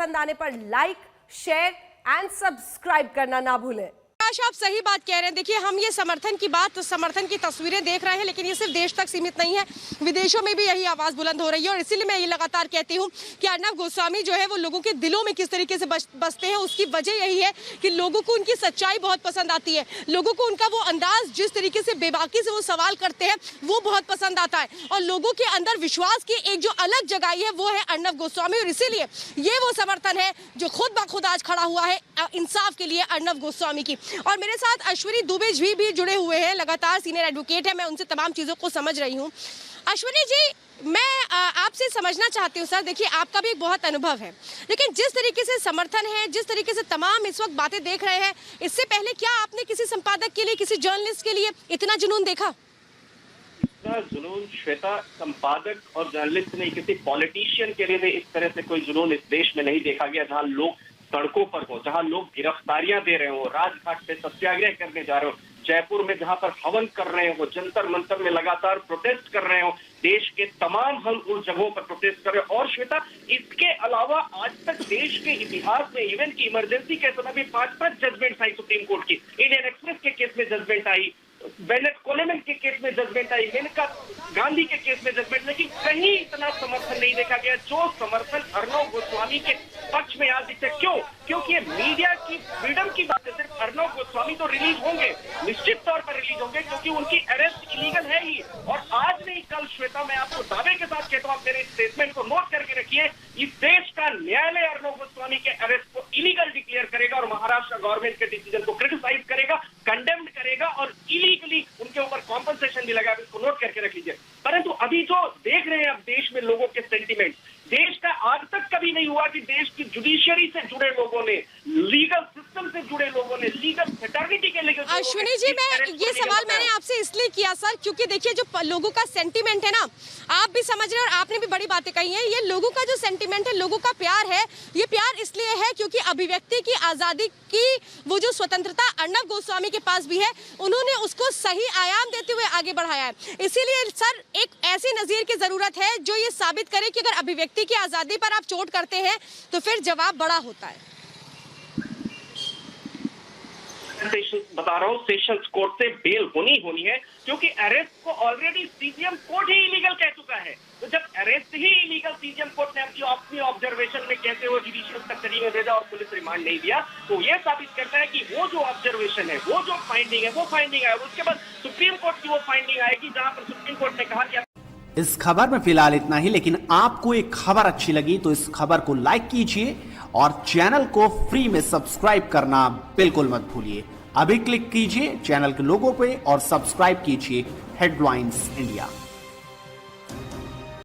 पसंद आने पर लाइक, शेयर एंड सब्सक्राइब करना ना भूलें। आप सही बात कह रहे हैं। देखिए, हम ये समर्थन की तस्वीरें देख रहे हैं, लेकिन ये सिर्फ देश तक सीमित नहीं है, विदेशों में भी यही आवाज बुलंद हो रही है। और इसीलिए मैं ये लगातार कहती हूँ कि अर्नब गोस्वामी जो है वो लोगों के दिलों में किस तरीके से बसते हैं। उसकी वजह यही है कि लोगों को उनकी सच्चाई बहुत पसंद आती है, लोगों को उनका वो अंदाज, जिस तरीके से बेबाकी से वो सवाल करते हैं, वो बहुत पसंद आता है। और लोगों के अंदर विश्वास की एक जो अलग जगाई है वो है अर्नब गोस्वामी। और इसीलिए ये वो समर्थन है जो खुद ब खुद आज खड़ा हुआ है इंसाफ के लिए अर्नब गोस्वामी की। और मेरे साथ अश्विनी दुबे जी भी जुड़े हुए हैं, लगातार सीनियर एडवोकेट है, मैं उनसे तमाम चीज़ों को समझ रही हूँ। अश्विनी जी, मैं आपसे समझना चाहती हूँ सर, देखिए आपका भी एक बहुत अनुभव है, लेकिन जिस तरीके से समर्थन है, जिस तरीके से तमाम इस वक्त बातें देख रहे हैं, इससे पहले क्या आपने किसी संपादक के लिए, किसी जर्नलिस्ट के लिए इतना जुनून देखा? इतना जुनून श्वेता संपादक और जर्नलिस्ट नहीं, किसी पॉलिटिशियन के लिए भी इस तरह से कोई जुनून इस देश में नहीं देखा गया। जहां लोग सड़कों पर हो, जहां लोग गिरफ्तारियां दे रहे हो, राजघाट पे सत्याग्रह करने जा रहे हो, जयपुर में जहां पर हवन कर रहे हो, जंतर मंतर में लगातार प्रोटेस्ट कर रहे हो, देश के तमाम हम उस जगहों पर प्रोटेस्ट कर रहे हो। और श्वेता, इसके अलावा आज तक देश के इतिहास में इवन की इमरजेंसी के समय भी 5-5 जजमेंट आई सुप्रीम कोर्ट की। इंडियन एक्सप्रेस के केस में जजमेंट आई, बेनेट कोलेमन के केस में जजमेंट आई, मेनका गांधी के केस में जजमेंट, लेकिन कहीं इतना समर्थन नहीं देखा गया जो समर्थन अर्नब गोस्वामी के पक्ष में आज दिखता है। क्यों? क्योंकि ये मीडिया की फ्रीडम की बात है। सिर्फ अर्नब गोस्वामी तो रिलीज होंगे, निश्चित तौर पर रिलीज होंगे, क्योंकि उनकी अरेस्ट इलीगल है ही। और आज नहीं कल श्वेता, मैं आपको दावे के साथ कहता हूँ, आप मेरे स्टेटमेंट को नोट करके रखिए, इस देश का न्यायालय अर्नब गोस्वामी के अरेस्ट को इलीगल डिक्लेयर करेगा और महाराष्ट्र गवर्नमेंट के डिसीजन को क्रिटिसाइज करेगा, कंडेम्ड करेगा और इलीगली उनके ऊपर कॉम्पनसेशन भी लगाएगा। इसको नोट करके रख लीजिए। परंतु अभी जो देख रहे हैं अब देश में लोगों के सेंटीमेंट, देश का आज तक कभी नहीं हुआ कि देश की जुडिशियरी से जुड़े लोगों ने, लीगल सिस्टम से जुड़े लोगों ने, लीगल फेटर्निटी के लिए। अश्विनी जी, मैं ये सवाल मैंने आपसे इसलिए किया सर, क्योंकि देखिए जो लोगों का सेंटीमेंट है ना, आप भी समझ रहे हैं और आपने भी बड़ी बातें कही हैं, ये लोगों का जो सेंटीमेंट है, लोगों का प्यार है, ये प्यार इसलिए है क्योंकि अभिव्यक्ति की आजादी की वो जो स्वतंत्रता अर्नब गोस्वामी के पास भी है, उन्होंने उसको सही आयाम देते हुए आगे बढ़ाया है। इसीलिए सर एक ऐसी नजीर की जरूरत है जो ये साबित करे कि अगर अभिव्यक्ति की आजादी पर आप चोट करते हैं तो फिर जवाब बड़ा होता है। बता रहा हूँ, सेशंस कोर्ट से बेल होनी है, क्योंकि अरेस्ट को ऑलरेडी सीजीएम कोर्ट ही इलीगल कह चुका है। तो जब अरेस्ट ही इलीगल सीजीएम कोर्ट ने अपनी ऑब्जर्वेशन में कहते हुए जुडिशियल कस्टडी में भेजा और पुलिस रिमांड नहीं दिया, तो ये साबित करता है कि वो जो ऑब्जर्वेशन है, वो जो फाइंडिंग है, वो फाइंडिंग है। उसके बाद सुप्रीम कोर्ट की वो फाइंडिंग आएगी जहां पर सुप्रीम कोर्ट ने कहा कि इस खबर में फिलहाल इतना ही, लेकिन आपको एक खबर अच्छी लगी तो इस खबर को लाइक कीजिए और चैनल को फ्री में सब्सक्राइब करना बिल्कुल मत भूलिए। अभी क्लिक कीजिए चैनल के लोगो पे और सब्सक्राइब कीजिए हेडलाइंस इंडिया।